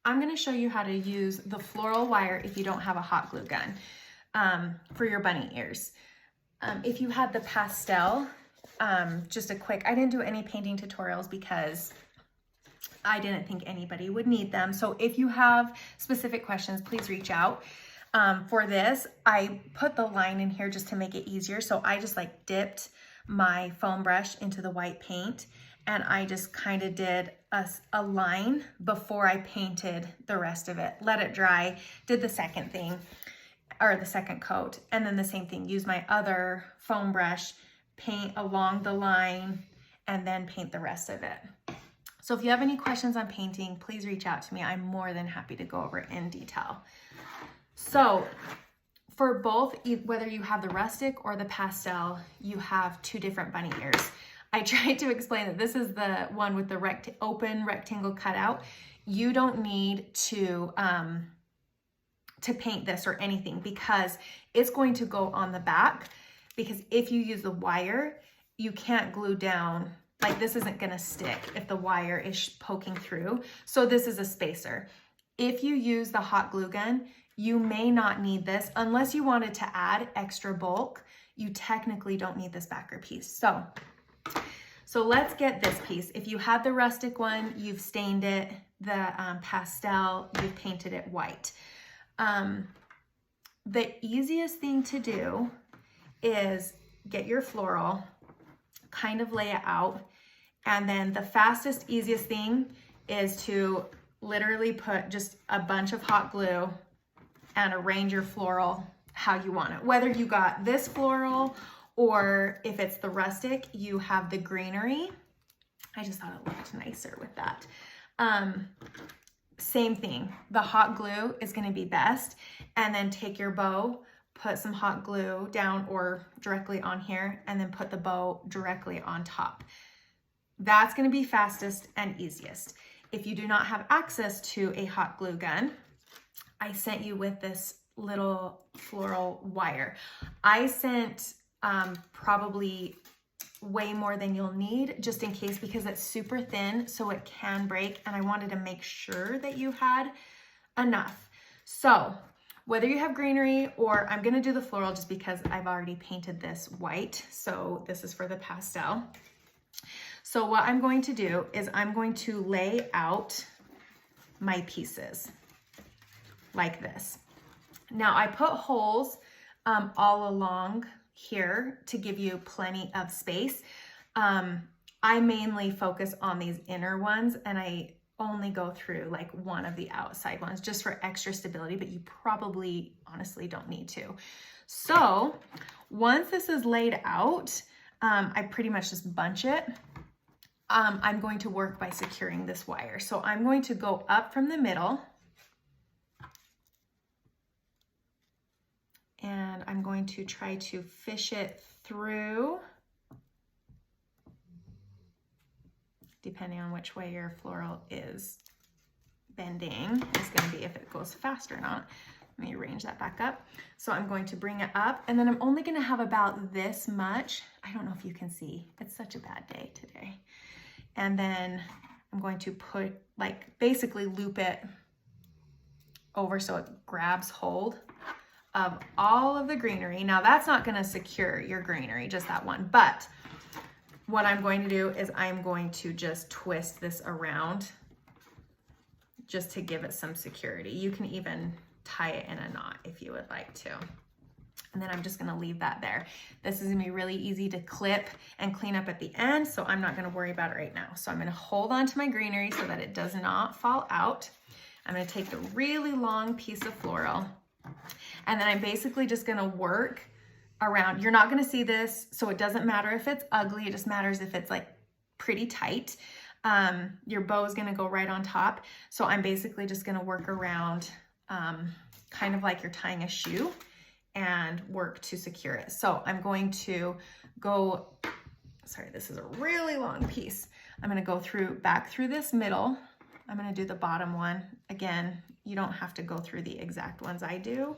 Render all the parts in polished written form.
I'm going to show you how to use the floral wire if you don't have a hot glue gun for your bunny ears. If you had the pastel, just a quick, I didn't do any painting tutorials because I didn't think anybody would need them. So if you have specific questions, please reach out. For this, I put the line in here just to make it easier. So I just like dipped my foam brush into the white paint and I just kind of did a line before I painted the rest of it. Let it dry, did the second thing, or the second coat, and then the same thing, use my other foam brush, paint along the line, and then paint the rest of it. So if you have any questions on painting, please reach out to me. I'm more than happy to go over it in detail. So for both, whether you have the rustic or the pastel, you have two different bunny ears. I tried to explain that this is the one with the open rectangle cutout. You don't need to paint this or anything because it's going to go on the back, because if you use the wire, you can't glue down, like this isn't gonna stick if the wire is poking through. So this is a spacer. If you use the hot glue gun, you may not need this unless you wanted to add extra bulk. You technically don't need this backer piece. So let's get this piece. If you had the rustic one, you've stained it, the pastel, you've painted it white. The easiest thing to do is get your floral, kind of lay it out, and then the fastest, easiest thing is to literally put just a bunch of hot glue and arrange your floral how you want it. Whether you got this floral or if it's the rustic, you have the greenery. I just thought it looked nicer with that. Same thing, the hot glue is gonna be best. And then take your bow, put some hot glue down or directly on here, and then put the bow directly on top. That's gonna be fastest and easiest. If you do not have access to a hot glue gun, I sent you with this little floral wire. I sent probably way more than you'll need just in case, because it's super thin so it can break, and I wanted to make sure that you had enough. So whether you have greenery, or I'm gonna do the floral just because I've already painted this white, so this is for the pastel. So what I'm going to do is I'm going to lay out my pieces like this. Now I put holes all along here to give you plenty of space. I mainly focus on these inner ones, and I only go through like one of the outside ones just for extra stability, but you probably honestly don't need to. So once this is laid out, I pretty much just bunch it. I'm going to work by securing this wire. So I'm going to go up from the middle, and I'm going to try to fish it through, depending on which way your floral is bending, is going to be if it goes fast or not. Let me arrange that back up. So I'm going to bring it up, and then I'm only going to have about this much. I don't know if you can see, it's such a bad day today. And then I'm going to put, like, basically loop it over so it grabs hold of all of the greenery. Now that's not going to secure your greenery, just that one. But what I'm going to do is I'm going to just twist this around just to give it some security. You can even tie it in a knot if you would like to. And then I'm just gonna leave that there. This is gonna be really easy to clip and clean up at the end, so I'm not gonna worry about it right now. So I'm gonna hold on to my greenery so that it does not fall out. I'm gonna take the really long piece of floral, and then I'm basically just gonna work around. You're not gonna see this, so it doesn't matter if it's ugly, it just matters if it's like pretty tight. Your bow is gonna go right on top. So I'm basically just gonna work around kind of like you're tying a shoe, and work to secure it. So I'm going to go, sorry, this is a really long piece. I'm gonna go back through this middle. I'm gonna do the bottom one. Again, you don't have to go through the exact ones I do,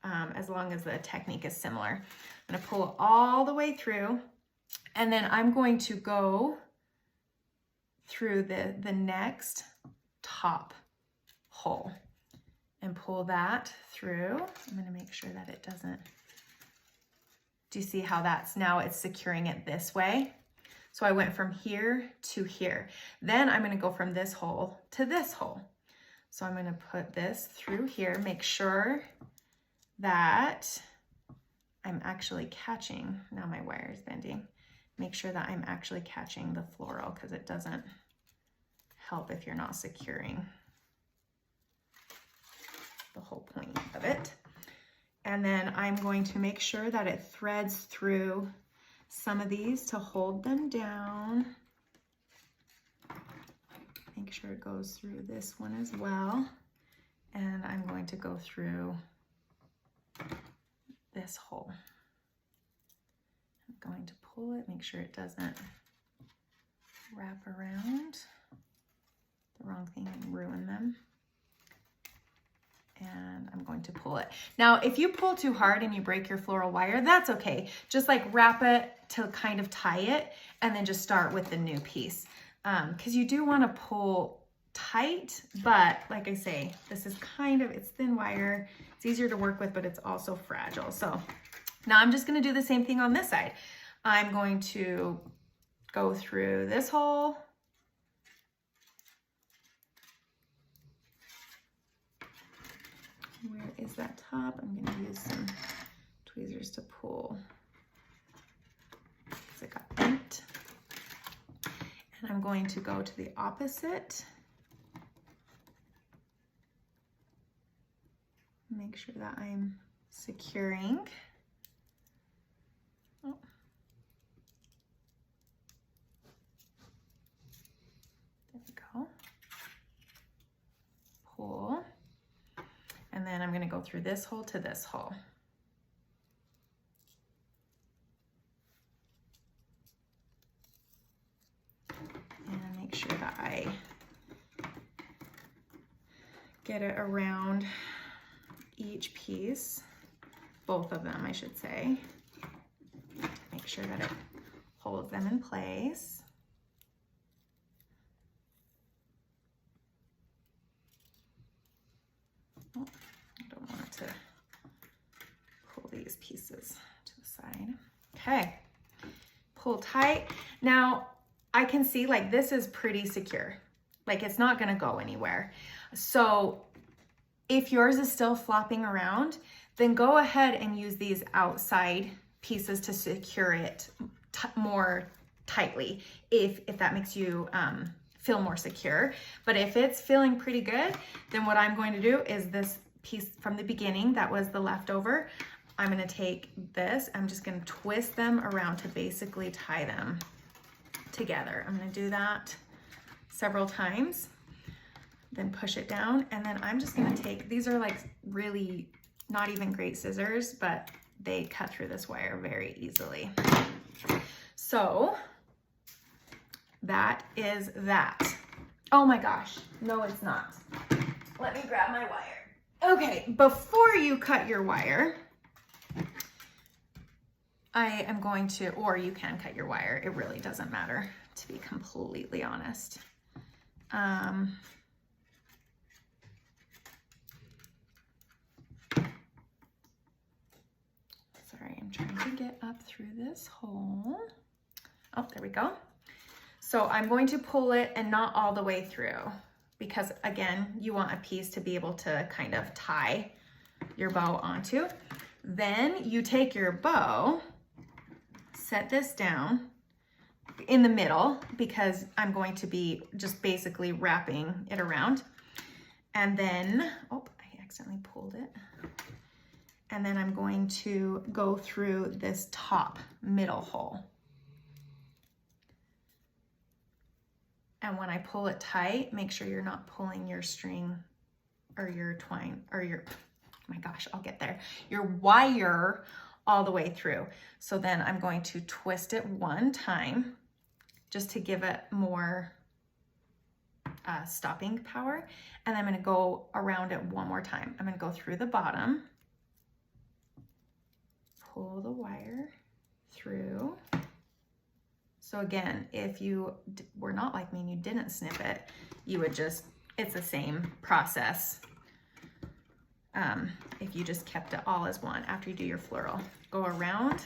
as long as the technique is similar. I'm gonna pull it all the way through, and then I'm going to go through the next top hole and pull that through. I'm gonna make sure that it doesn't, do you see how that's now it's securing it this way? So I went from here to here. Then I'm gonna go from this hole to this hole. So I'm gonna put this through here, make sure that I'm actually catching, now my wire is bending, make sure that I'm actually catching the floral because it doesn't help if you're not securing the whole point of it. And then I'm going to make sure that it threads through some of these to hold them down. Make sure it goes through this one as well. And I'm going to go through this hole. I'm going to pull it, make sure it doesn't wrap around the wrong thing and ruin them. And I'm going to pull it. Now, if you pull too hard and you break your floral wire, that's okay. Just like wrap it to kind of tie it and then just start with the new piece. Because you do want to pull tight, but like I say, this is kind of, it's thin wire. It's easier to work with, but it's also fragile. So now I'm just going to do the same thing on this side. I'm going to go through this hole. Where is that top? I'm going to use some tweezers to pull because it got bent. And I'm going to go to the opposite. Make sure that I'm securing. Oh. There we go. Pull. And then I'm going to go through this hole to this hole. And make sure that I get it around each piece, both of them, I should say. Make sure that it holds them in place. Oh, I don't want it to pull these pieces to the side. Okay, pull tight. Now I can see like this is pretty secure. Like it's not gonna go anywhere. So if yours is still flopping around, then go ahead and use these outside pieces to secure it more tightly if that makes you feel more secure. But if it's feeling pretty good, then what I'm going to do is this piece from the beginning that was the leftover, I'm going to take this, I'm just going to twist them around to basically tie them together. I'm going to do that several times, then push it down, and then I'm just going to take, these are like really not even great scissors, but they cut through this wire very easily. So that is that. Oh my gosh, no it's not. Let me grab my wire. Okay, before you cut your wire, I am going to, or you can cut your wire, it really doesn't matter, to be completely honest. Sorry, I'm trying to get up through this hole. Oh, there we go. So I'm going to pull it and not all the way through because again, you want a piece to be able to kind of tie your bow onto. Then you take your bow, set this down in the middle because I'm going to be just basically wrapping it around. And then, oh, I accidentally pulled it. And then I'm going to go through this top middle hole. And when I pull it tight, make sure you're not pulling your string or your twine or your, oh my gosh, I'll get there, your wire all the way through. So then I'm going to twist it one time just to give it more stopping power. And I'm going to go around it one more time. I'm going to go through the bottom, pull the wire through. So again, if you were not like me and you didn't snip it, you would just it's the same process. If you just kept it all as one after you do your floral. Go around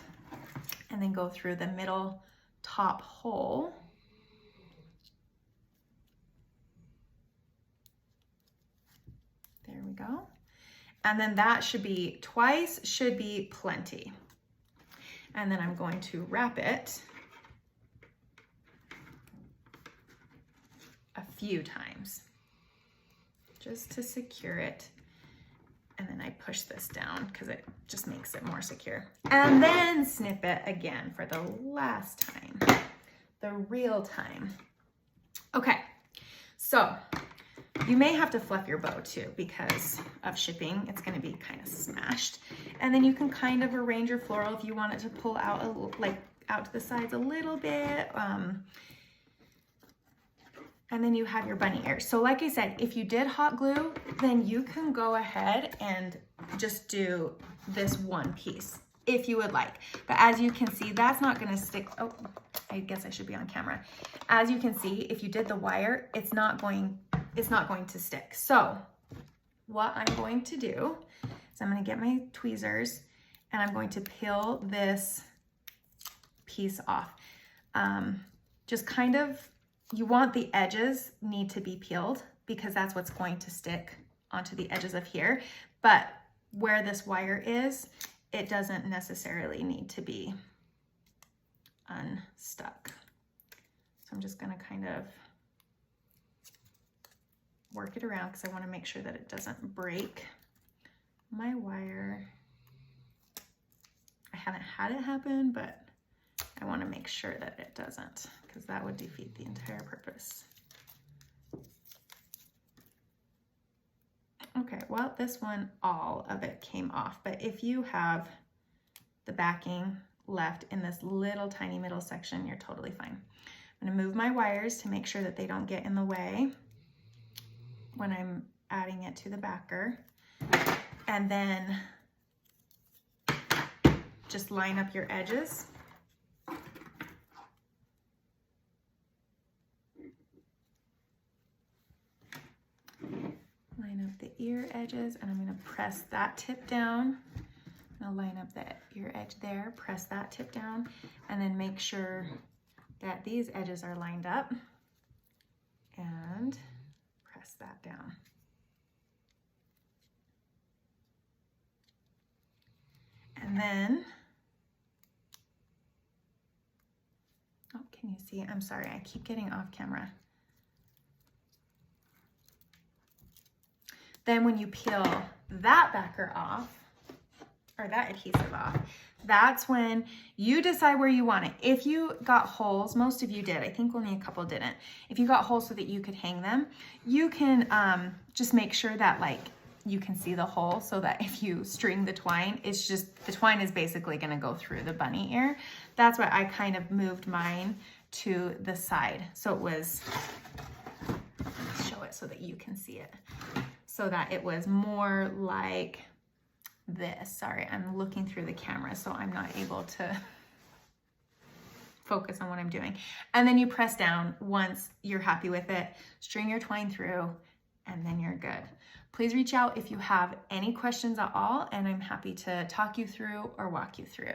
and then go through the middle top hole. There we go. And then that should be twice, should be plenty. And then I'm going to wrap it a few times just to secure it. And then I push this down because it just makes it more secure. And then snip it again for the last time, the real time. Okay, so you may have to fluff your bow too because of shipping. It's gonna be kind of smashed. And then you can kind of arrange your floral if you want it to pull out like out to the sides a little bit. And then you have your bunny ears. So like I said, if you did hot glue, then you can go ahead and just do this one piece if you would like. But as you can see, that's not gonna stick. Oh, I guess I should be on camera. As you can see, if you did the wire, it's not going to stick. So what I'm going to do is I'm gonna get my tweezers and I'm going to peel this piece off. Just kind of, you want the edges need to be peeled because that's what's going to stick onto the edges of here. But where this wire is, it doesn't necessarily need to be unstuck. So I'm just gonna kind of work it around because I want to make sure that it doesn't break my wire. I haven't had it happen, but I want to make sure that it doesn't because that would defeat the entire purpose. Okay, well, this one, all of it came off, but if you have the backing left in this little tiny middle section, you're totally fine. I'm going to move my wires to make sure that they don't get in the way when I'm adding it to the backer, and then just line up your edges. Line up the ear edges, and I'm going to press that tip down. I'll line up the ear edge there, press that tip down, and then make sure that these edges are lined up and press that down. And then, oh, can you see? I'm sorry, I keep getting off camera. Then when you peel that backer off, or that adhesive off, that's when you decide where you want it. If you got holes, most of you did, I think only a couple didn't. If you got holes so that you could hang them, you can just make sure that like you can see the hole so that if you string the twine, it's just, the twine is basically gonna go through the bunny ear. That's why I kind of moved mine to the side. So it was, let's show it so that you can see it. So that it was more like this. Sorry, I'm looking through the camera, so I'm not able to focus on what I'm doing. And then you press down once you're happy with it, string your twine through, and then you're good. Please reach out if you have any questions at all, and I'm happy to talk you through or walk you through.